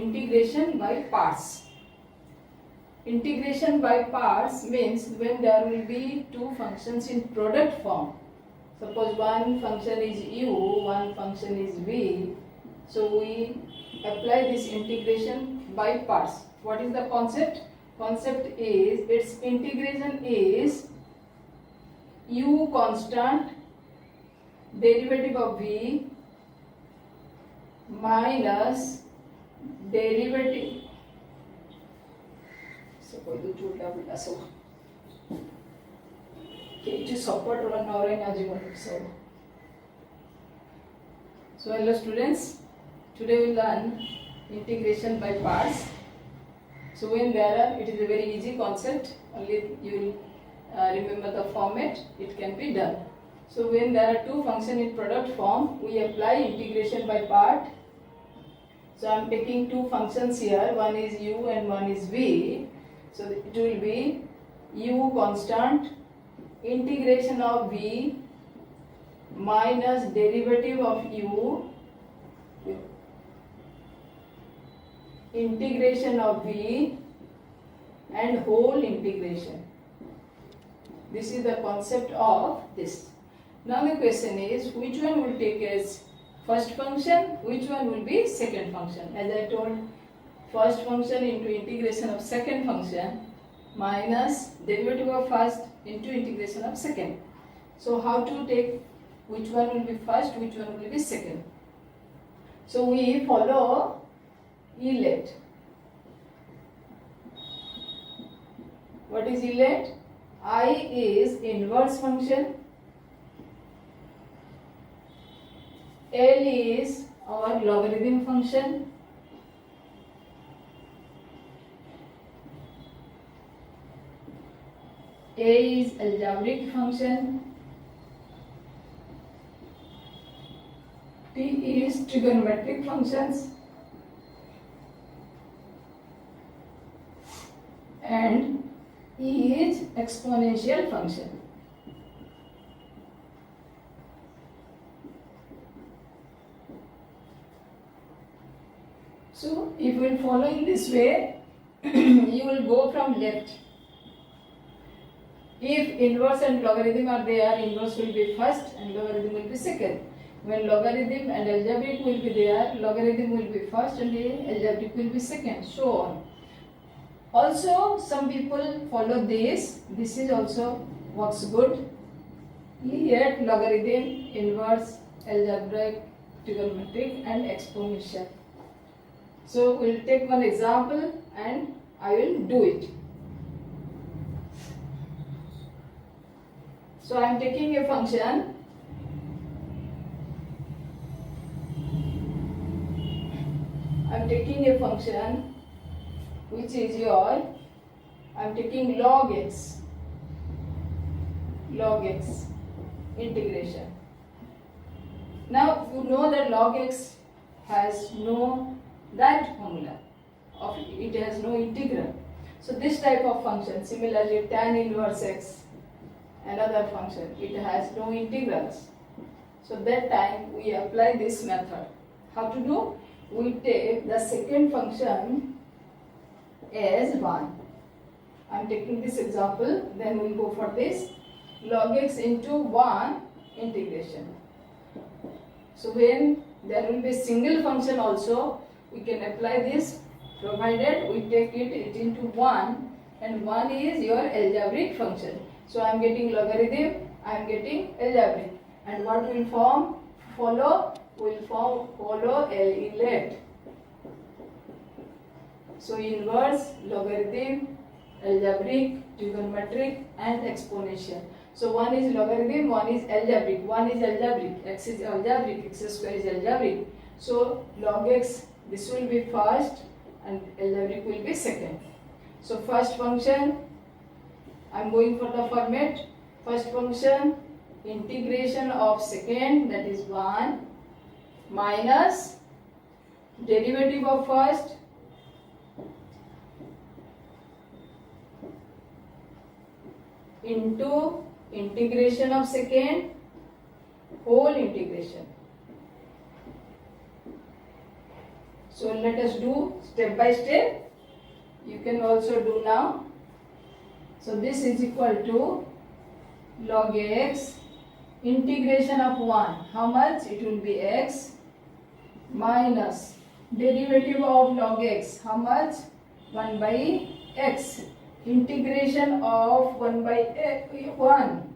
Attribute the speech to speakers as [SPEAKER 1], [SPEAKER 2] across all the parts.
[SPEAKER 1] integration by parts. Integration by parts means when there will be two functions in product form. Suppose one function is u, one function is v. So we apply this integration by parts. What is the concept? Concept is its integration is u constant derivative of v minus derivative. So hello students, today we learn integration by parts. So when there are, it is a very easy concept, only you will remember the format, it can be done. So when there are two functions in product form, we apply integration by part. So I am taking two functions here, one is u and one is v. So it will be u constant integration of v minus derivative of u integration of v and whole integration. This is the concept of this. Now the question is, which one will take as first function, which one will be second function? As I told, first function into integration of second function minus derivative of first into integration of second. So how to take which one will be first, which one will be second? So we follow ELET. What is ELET? I is inverse function, L is our logarithm function, A is algebraic function, T is trigonometric functions, and E is exponential function. So if you will follow in this way, you will go from left. If inverse and logarithm are there, inverse will be first and logarithm will be second. When logarithm and algebraic will be there, logarithm will be first and algebraic will be second, so on. Also, some people follow this. This is also works good. Yet logarithm, inverse, algebraic, trigonometric, and exponential. So we will take one example and I will do it. So I am taking a function. I am taking a function which is your, I am taking log x integration. Now you know that log x has no direct formula, of it has no integral. So this type of function, similarly tan inverse x, another function, it has no integrals. So that time we apply this method. How to do? We take the second function as 1. I am taking this example, then we will go for this log x into 1 integration. So when there will be a single function also, we can apply this, provided we take it into 1, and 1 is your algebraic function. So I am getting logarithm, I am getting algebraic, and what will follow ELET. So inverse, logarithm, algebraic, trigonometric, and exponential. So one is logarithm, one is algebraic, x is algebraic, x square is algebraic. So log x, this will be first and algebraic will be second. So first function, I am going for the format. First function, integration of second, that is 1, minus derivative of first into integration of second, whole integration. So let us do step by step. You can also do now. So this is equal to log x integration of 1. How much? It will be x minus derivative of log x. How much? 1 by x. Integration of 1 by 1.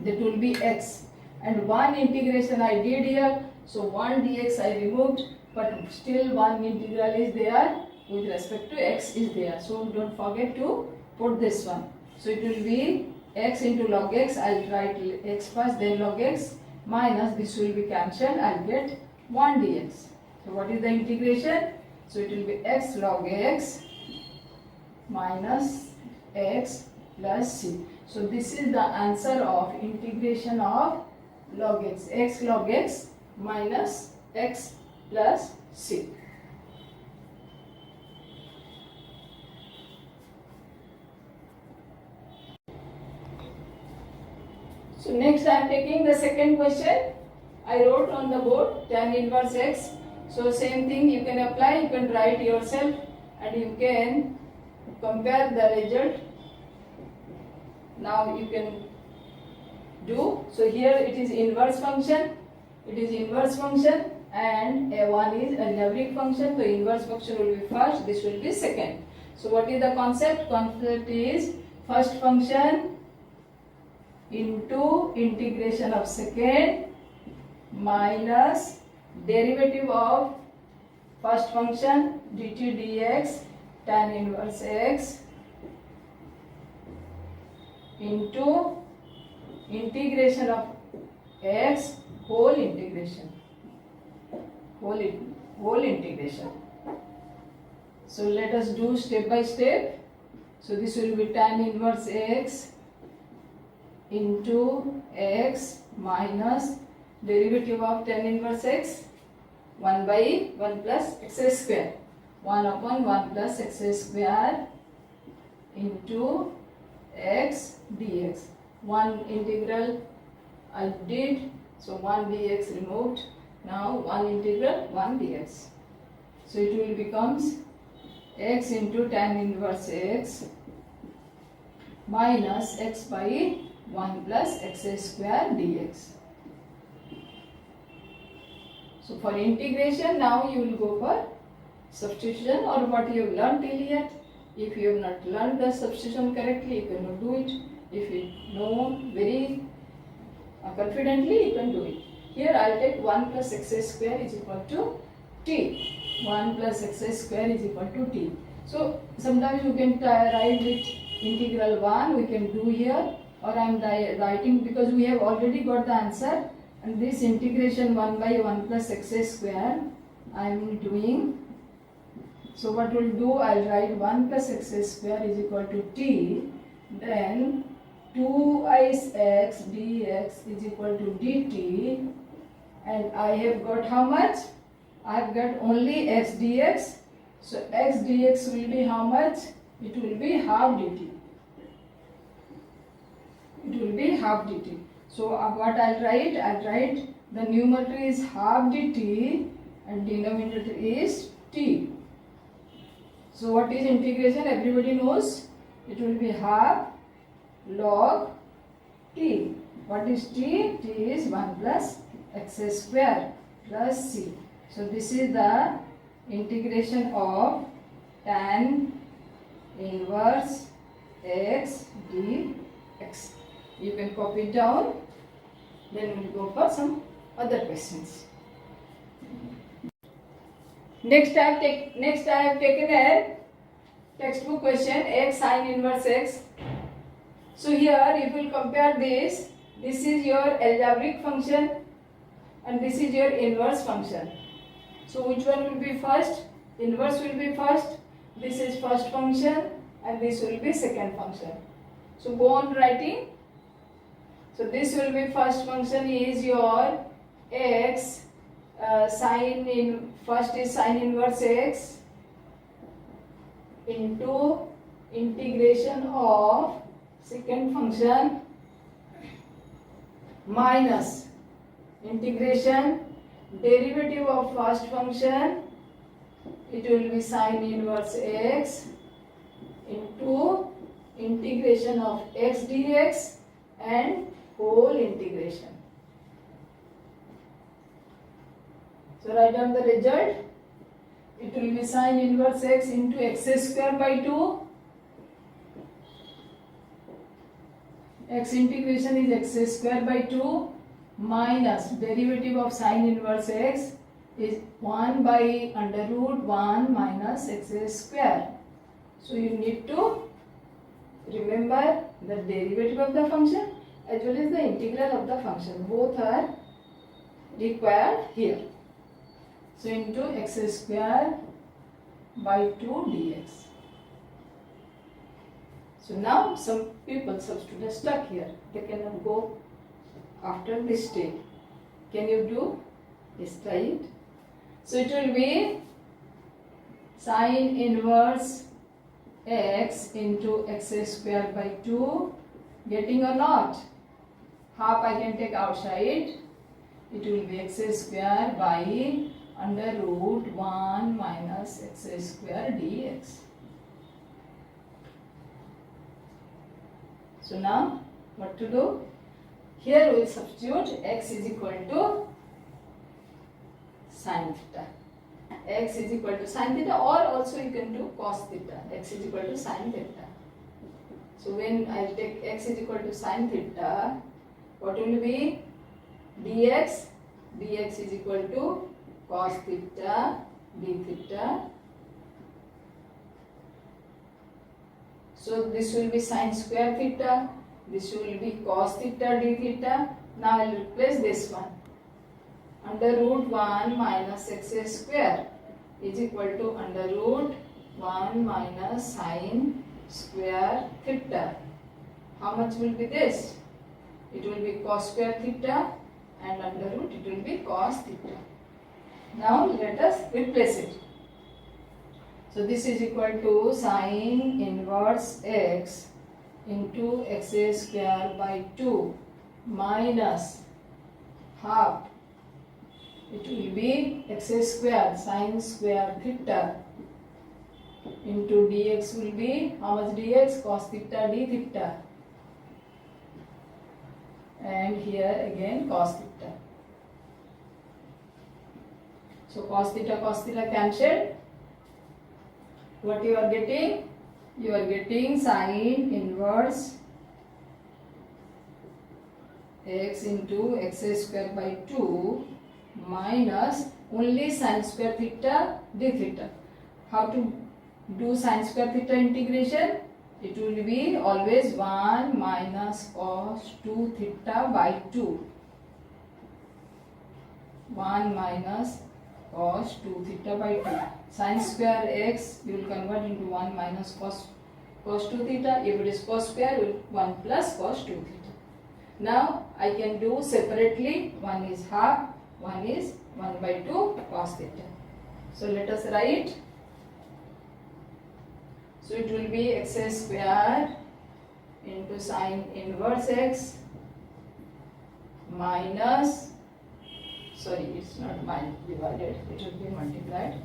[SPEAKER 1] That will be x. And 1 integration I did here. So 1 dx I removed. But still 1 integral is there. With respect to x is there. So don't forget to put this one. So it will be x into log x. I'll write x first, then log x, minus this will be cancelled. I'll get 1 dx. So what is the integration? So it will be x log x minus x plus c. So this is the answer of integration of log x log x minus x plus c. So next I am taking the second question. I wrote on the board tan inverse x. So same thing you can apply, you can write yourself and you can compare the result. Now you can do. So here it is inverse function. It is inverse function and a1 is algebraic function. So inverse function will be first, this will be second. So what is the concept? Concept is first function into integration of second minus derivative of first function dt dx tan inverse x into integration of x whole integration. So let us do step by step. So this will be tan inverse x into x minus derivative of tan inverse x 1 by 1 plus x square 1 upon 1 plus x square into x dx. 1 integral I did, so 1 dx removed. Now 1 integral 1 dx. So it will becomes x into tan inverse x minus x by 1 plus x square dx. So for integration now you will go for substitution or what you have learned till yet. If you have not learned the substitution correctly, you cannot do it. If you know very confidently, you can do it. Here I will take 1 plus x square is equal to t. 1 plus x square is equal to t. So sometimes you can write it integral 1 we can do here, or I am writing because we have already got the answer, and this integration 1 by 1 plus x square I am doing. So what we will do, I will write 1 plus x square is equal to t, then 2x dx is equal to dt, and I have got how much? I have got only x dx. So x dx will be how much? It will be half dt. It will be half dt. So what I'll write? I'll write the numerator is half dt and denominator is t. So what is integration? Everybody knows. It will be half log t. What is t? T is 1 plus x square plus c. So this is the integration of tan inverse x dx. You can copy it down. Then we will go for some other questions. Next I have taken a textbook question, x sin inverse x. So here if you will compare this is your algebraic function and this is your inverse function. So which one will be first? Inverse will be first. This is first function and this will be second function. So go on writing. So this will be first function is your x first is sin inverse x into integration of second function minus integration derivative of first function it will be sine inverse x into integration of x dx and whole integration. So write down the result. It will be sine inverse x into x square by 2. X integration is x square by 2 minus derivative of sine inverse x is 1 by under root 1 minus x square. So you need to remember the derivative of the function as well as the integral of the function. Both are required here. So into x square by 2 dx. So now some students stuck here. They cannot go after this step. Can you do? Yes, try it. So it will be sine inverse x into x square by 2. Getting or not? Half I can take outside. It will be x square by under root 1 minus x square dx. So now what to do? Here we will substitute x is equal to sin theta. X is equal to sin theta, or also you can do cos theta. X is equal to sin theta. So when I will take x is equal to sin theta, what will be? Dx. Dx is equal to cos theta d theta. So this will be sin square theta. This will be cos theta d theta. Now I will replace this one. Under root 1 minus x square is equal to under root 1 minus sin square theta. How much will be this? It will be cos square theta, and under root it will be cos theta. Now let us replace it. So this is equal to sine inverse x into x square by 2 minus half. It will be x square sin square theta into dx will be how much dx? Cos theta d theta. And here again cos theta. So cos theta cancelled. What you are getting? You are getting sine inverse x into x square by 2 minus only sin square theta d theta. How to do sin square theta integration? It will be always 1 minus cos 2 theta by 2. 1 minus cos 2 theta by 2. Sin square x you will convert into 1 minus cos 2 theta. If it is cos square, 1 plus cos 2 theta. Now I can do separately. One is half, one is 1 by 2 cos theta. So let us write. So it will be x square into sine inverse x minus, sorry, it's not divided, it will be multiplied.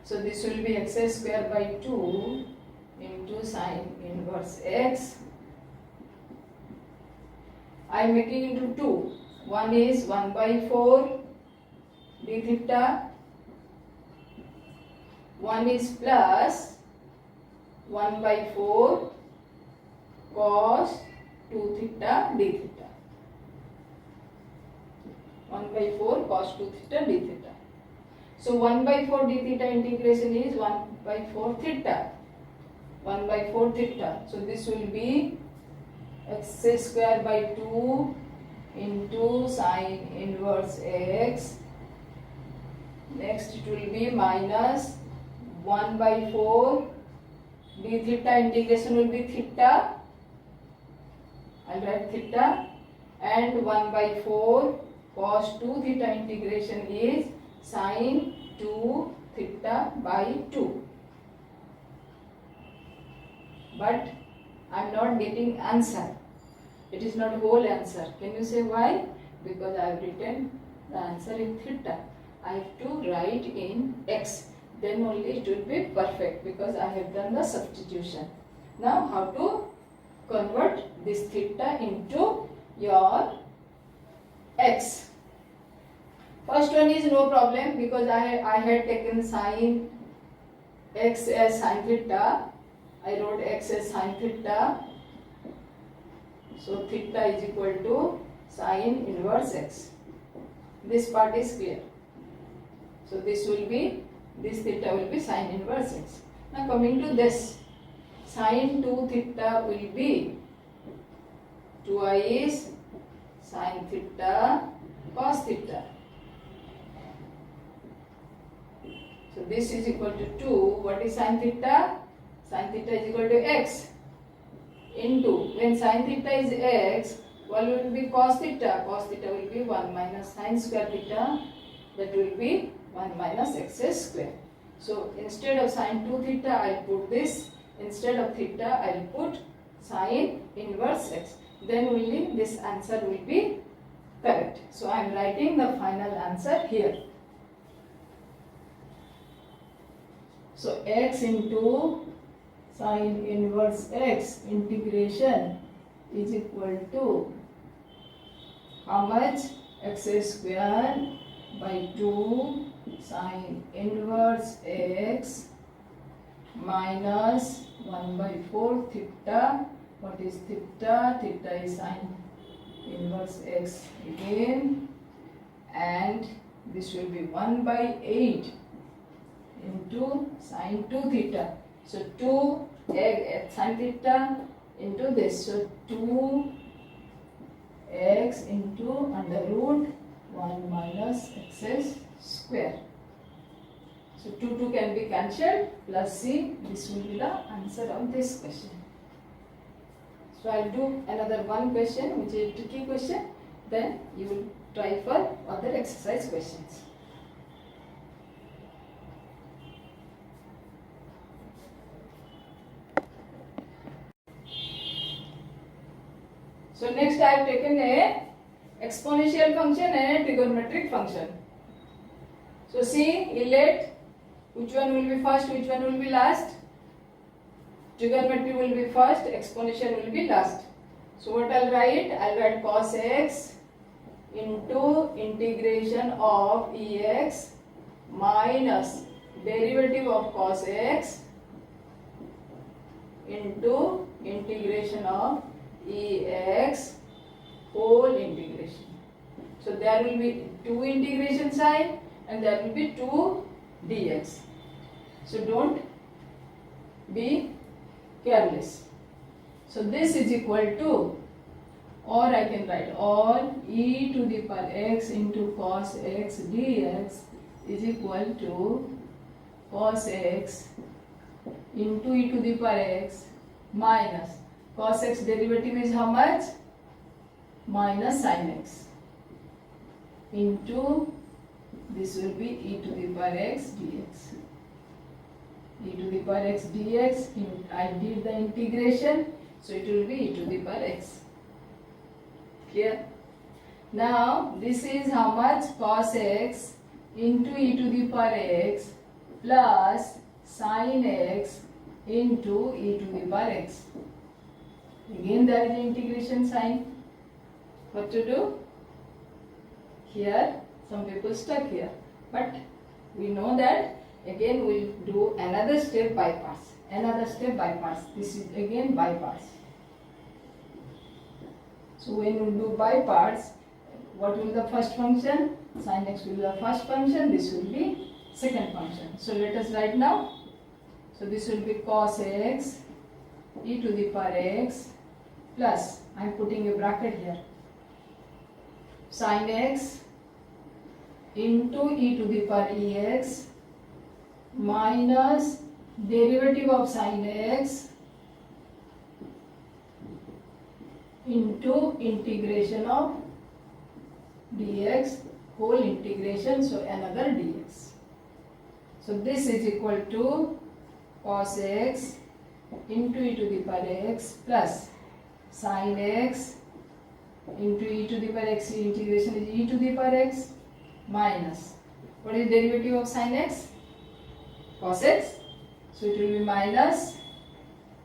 [SPEAKER 1] So this will be x square by 2 into sine inverse x. I am making into 2. One is 1 by 4 d theta. One is plus 1 by 4 cos 2 theta d theta. 1 by 4 cos 2 theta d theta. So 1 by 4 d theta integration is 1 by 4 theta. 1 by 4 theta. So this will be x square by 2 into sine inverse x. Next it will be minus 1 by 4 d theta integration will be theta. I will write theta, and 1 by 4 cos 2 theta integration is sine 2 theta by 2. But I am not getting answer. It is not whole answer. Can you say why? Because I have written the answer in theta. I have to write in x. Then only it will be perfect because I have done the substitution. Now how to convert this theta into your x. First one is no problem because I had taken sine x as sine theta. I wrote x as sine theta. So theta is equal to sine inverse x. This part is clear. So this theta will be sine inverse x. Now coming to this, sine 2 theta will be twice sine theta cos theta. So this is equal to 2. What is sine theta? Sine theta is equal to x into, when sine theta is x, what will be cos theta? Cos theta will be 1 minus sine square theta, that will be 1 minus x square. So instead of sine 2 theta, I will put this. Instead of theta, I will put sine inverse x. Then only this answer will be correct. So I am writing the final answer here. So x into sine inverse x integration is equal to how much? X square by 2 sine inverse x minus 1 by 4 theta. What is theta? Theta is sine inverse x again, and this will be 1 by 8 into sine 2 theta. So 2 sine theta into this. So 2 x into under root 1 minus x square. So 2 can be cancelled, plus c. This will be the answer of this question. So I will do another one question, which is a tricky question. Then you will try for other exercise questions. So next I have taken a exponential function and a trigonometric function. So see, elect, which one will be first, which one will be last? Trigonometry will be first, exponential will be last. So what I'll write? I'll write cos x into integration of ex minus derivative of cos x into integration of ex whole integration. So there will be 2 integration sign and there will be 2 dx. So don't be careless. So this is equal to, or I can write, or e to the power x into cos x dx is equal to cos x into e to the power x minus cos x derivative is how much? Minus sin x into this will be e to the power x dx. E to the power x dx, I did the integration, so it will be e to the power x. Clear? Now this is how much? Cos x into e to the power x plus sin x into e to the power x. Again there is an integration sign. What to do? Here some people stuck here, but we know that again we will do another step by parts. Another step by parts. This is again by parts. So when we do by parts, what will be the first function? Sin x will be the first function. This will be second function. So let us write now. So this will be cos x e to the power x plus, I am putting a bracket here, sin x into e to the power ex minus derivative of sin x into integration of dx whole integration, so another dx. So this is equal to cos x into e to the power x plus sin x into e to the power x, integration is e to the power x minus What is derivative of sin x? Cos x. So it will be minus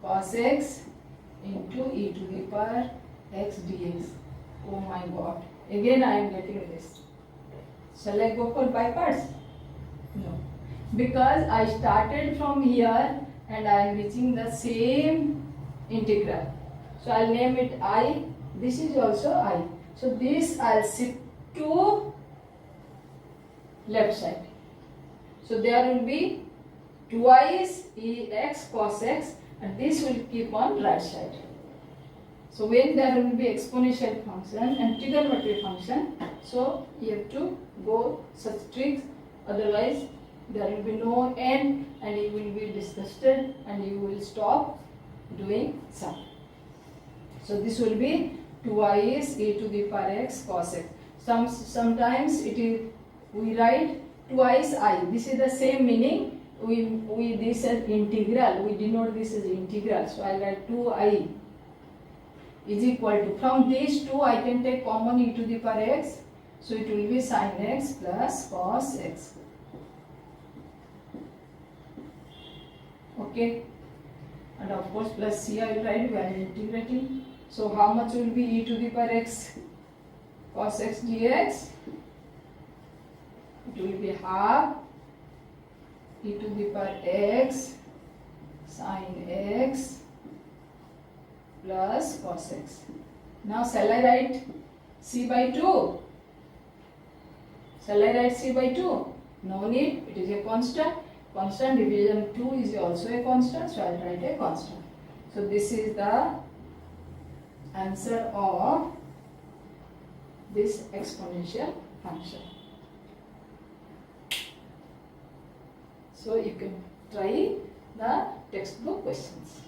[SPEAKER 1] cos x into e to the power x dx. Oh my god. Again I am getting this. Shall I go for by parts? No. Because I started from here and I am reaching the same integral. So I will name it I. This is also I. So this I will shift to left side. So there will be twice ex cos x and this will keep on right side. So when there will be exponential function and trigonometry function, so you have to go such tricks, otherwise there will be no end and you will be disgusted and you will stop doing sum. So this will be twice e to the power x cos x. Sometimes it is we write twice I. This is the same meaning. We this as integral. We denote this as integral. So I write 2I is equal to, from these two I can take common e to the power x. So it will be sin x plus cos x. Okay. And of course plus c I will write when integrating. So how much will be e to the power x cos x dx? It will be half e to the power x sin x plus cos x. Now shall I write c by 2? Shall I write c by 2? No need, it is a constant. Constant division 2 is also a constant, so I will write a constant. So this is the answer of this exponential function. So you can try the textbook questions.